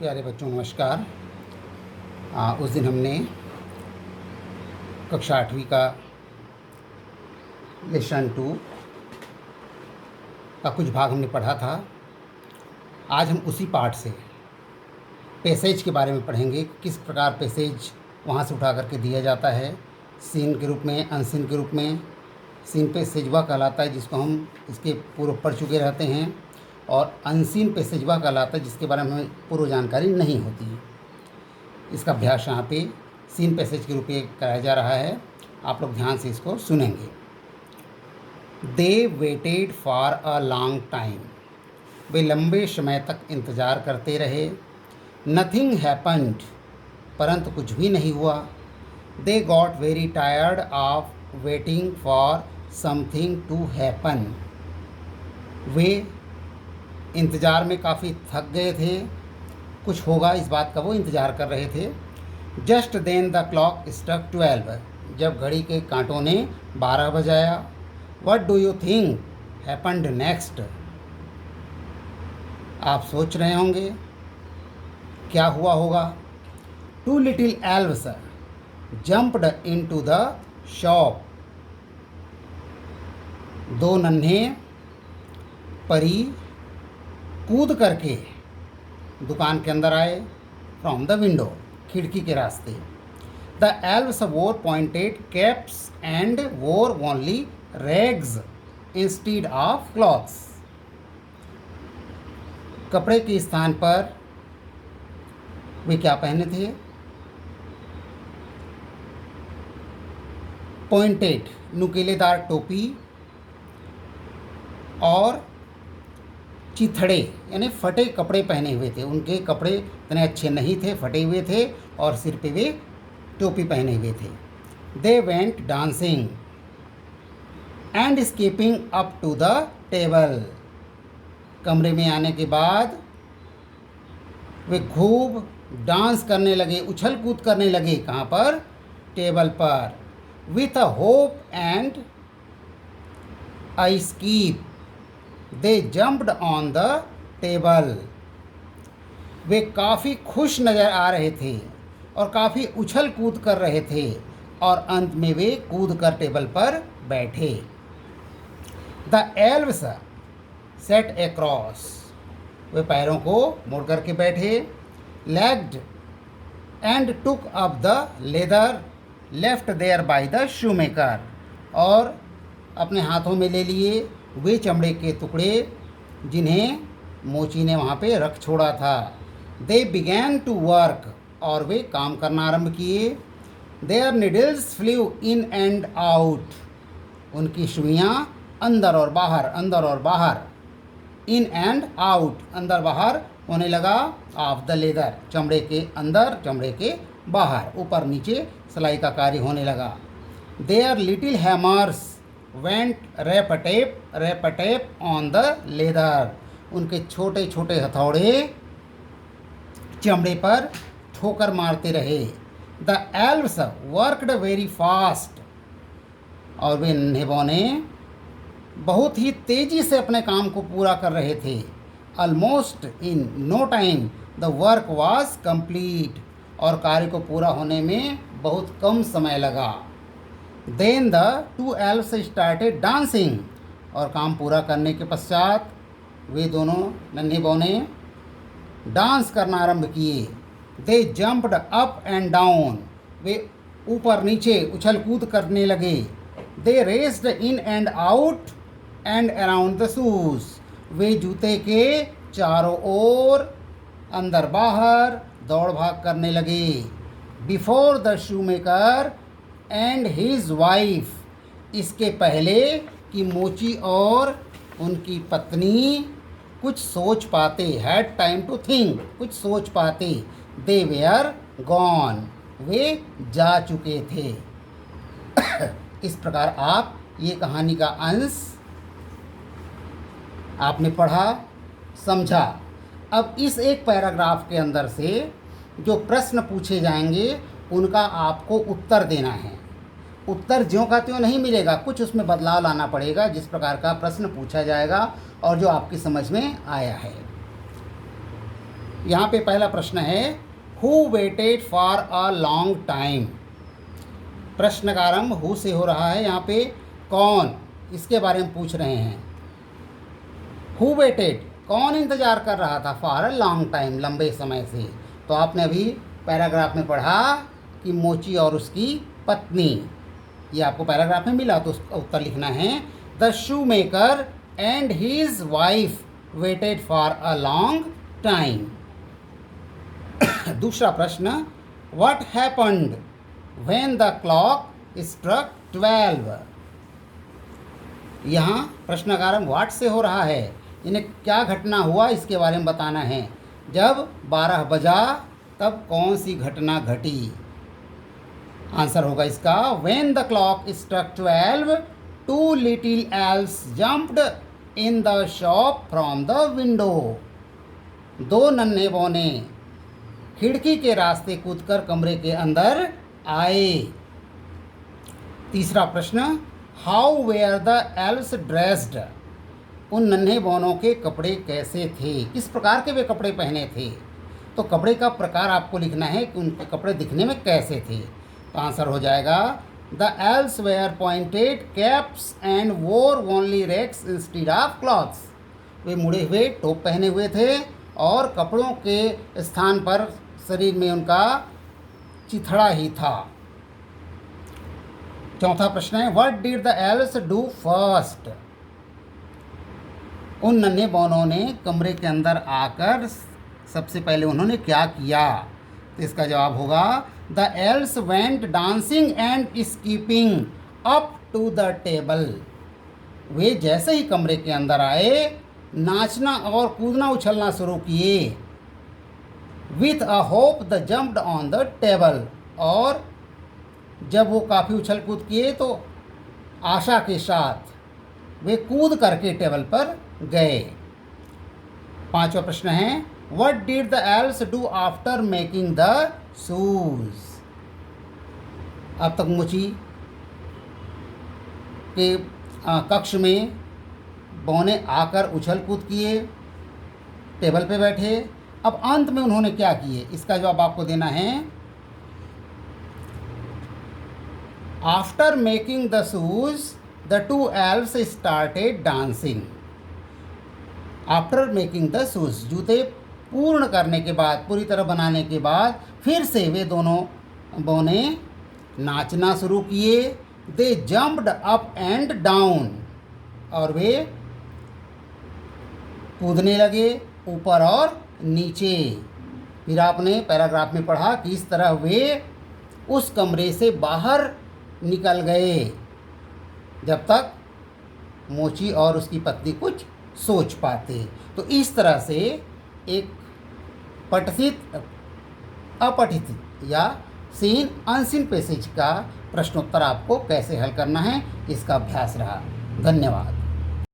प्यारे बच्चों नमस्कार। उस दिन हमने कक्षा 8वीं का लेसन 2 का कुछ भाग हमने पढ़ा था। आज हम उसी पार्ट से पैसेज के बारे में पढ़ेंगे। किस प्रकार पैसेज वहाँ से उठा करके दिया जाता है, सीन के रूप में, अनसीन के रूप में। सीन पैसेज वह कहलाता है जिसको हम इसके पूर्व पढ़ चुके रहते हैं, और अनसीन पैसेज वह कहलाता है जिसके बारे में हमें पूर्व जानकारी नहीं होती है। इसका अभ्यास यहाँ पे सीन पैसेज के रूप में कराया जा रहा है। आप लोग ध्यान से इसको सुनेंगे। They waited for a long time. वे लंबे समय तक इंतज़ार करते रहे। Nothing happened. परंतु कुछ भी नहीं हुआ। They got very tired of waiting for something to happen. वे इंतज़ार में काफ़ी थक गए थे, कुछ होगा इस बात का वो इंतज़ार कर रहे थे। Just then the clock struck 12। जब घड़ी के कांटों ने 12 बजाया। What do you think happened next. आप सोच रहे होंगे क्या हुआ होगा। Two little elves jumped into the shop. दो नन्हे परी कूद करके दुकान के अंदर आए। फ्रॉम द विंडो, खिड़की के रास्ते। द एल्व्स वोर pointed caps and wore only rags instead of clothes. कपड़े के स्थान पर वे क्या पहने थे? पॉइंटेड, नुकीलेदार टोपी, और चिथड़े यानी फटे कपड़े पहने हुए थे। उनके कपड़े इतने अच्छे नहीं थे, फटे हुए थे, और सिर पे वे टोपी पहने हुए थे। They went dancing and skipping up to the table. कमरे में आने के बाद वे खूब डांस करने लगे, उछल कूद करने लगे। कहाँ पर? टेबल पर। With a hope and a skip they jumped on the table. वे काफ़ी खुश नज़र आ रहे थे और काफ़ी उछल कूद कर रहे थे, और अंत में वे कूद कर टेबल पर बैठे। The elves sat across. वे पैरों को मोड़ करके बैठे। Legged and took up the leather left there by the shoemaker. और अपने हाथों में ले लिए वे चमड़े के टुकड़े जिन्हें मोची ने वहाँ पे रख छोड़ा था। They began to work. और वे काम करना आरंभ किए। Their needles flew in and out. उनकी सुइयाँ अंदर और बाहर, अंदर और बाहर। इन एंड आउट, अंदर बाहर होने लगा। ऑफ द लेदर, चमड़े के अंदर, चमड़े के बाहर, ऊपर नीचे सिलाई का कार्य होने लगा। Their little hammers went rap tap on the leather. उनके छोटे छोटे हथौड़े चमड़े पर ठोकर मारते रहे। The elves worked very fast. और वे नन्हे बौने बहुत ही तेज़ी से अपने काम को पूरा कर रहे थे। Almost in no time the work was complete. और कार्य को पूरा होने में बहुत कम समय लगा। Then the two elves started dancing. और काम पूरा करने के पश्चात वे दोनों नन्हे बौने डांस करना आरंभ किए। They jumped up and down. वे ऊपर नीचे उछल कूद करने लगे। They raced in and out and around the shoes. वे जूते के चारों ओर, अंदर बाहर दौड़ भाग करने लगे। Before the shoemaker and his wife. इसके पहले कि मोची और उनकी पत्नी कुछ सोच पाते, हैड टाइम टू थिंक, कुछ सोच पाते। दे वेयर गॉन। वे जा चुके थे। इस प्रकार आप ये कहानी का अंश आपने पढ़ा, समझा। अब इस एक पैराग्राफ के अंदर से जो प्रश्न पूछे जाएंगे उनका आपको उत्तर देना है। उत्तर ज्यों का त्यों नहीं मिलेगा, कुछ उसमें बदलाव लाना पड़ेगा जिस प्रकार का प्रश्न पूछा जाएगा और जो आपकी समझ में आया है। यहाँ पे पहला प्रश्न है who weighted for a long time. प्रश्न का आरंभ हु से हो रहा है। यहाँ पे कौन, इसके बारे में पूछ रहे हैं। हु वेटेड, कौन इंतज़ार कर रहा था, फॉर अ लॉन्ग टाइम, लंबे समय से। तो आपने अभी पैराग्राफ में पढ़ा कि मोची और उसकी पत्नी, ये आपको पैराग्राफ में मिला, तो उसका उत्तर लिखना है the shoe maker and his wife waited for a long time. दूसरा प्रश्न what happened when the clock struck 12। यहाँ प्रश्न का आरंभ व्हाट से हो रहा है, इन्हें क्या घटना हुआ इसके बारे में बताना है। जब 12 बजा तब कौन सी घटना घटी। आंसर होगा इसका when the clock struck 12 two little elves jumped in the shop from the window. दो नन्हे बौने खिड़की के रास्ते कूदकर कमरे के अंदर आए। तीसरा प्रश्न how were the elves dressed. उन नन्हे बौनों के कपड़े कैसे थे, किस प्रकार के वे कपड़े पहने थे। तो कपड़े का प्रकार आपको लिखना है कि उनके कपड़े दिखने में कैसे थे। तो आंसर हो जाएगा the elves wore pointed caps and wore only rags instead of clothes. वे मुड़े हुए टोप पहने हुए थे और कपड़ों के स्थान पर शरीर में उनका चिथड़ा ही था। चौथा प्रश्न है what did the L's do first. उन नन्हे बौनों ने कमरे के अंदर आकर सबसे पहले उन्होंने क्या किया। तो इसका जवाब होगा the elves went dancing and skipping up to the table. वे जैसे ही कमरे के अंदर आए नाचना और कूदना उछलना शुरू किए। With a hope the jumped on the table. और जब वो काफ़ी उछल कूद किए तो आशा के साथ वे कूद करके टेबल पर गए। पांचवा प्रश्न है what did the L's do after making the shoes. अब तक मुची के कक्ष में बौने आकर उछल कूद किए, टेबल पे बैठे। अब अंत में उन्होंने क्या किए, इसका जवाब आपको देना है after making the shoes the two elves started dancing. After making the shoes, जूते पूर्ण करने के बाद, पूरी तरह बनाने के बाद फिर से वे दोनों बौने नाचना शुरू किए। दे जम्प्ड अप एंड डाउन, और वे कूदने लगे ऊपर और नीचे। फिर आपने पैराग्राफ में पढ़ा कि इस तरह वे उस कमरे से बाहर निकल गए जब तक मोची और उसकी पत्नी कुछ सोच पाते। तो इस तरह से एक पठित अपठित या सीन अनसीन पैसेज का प्रश्नोत्तर आपको कैसे हल करना है, इसका अभ्यास रहा। धन्यवाद।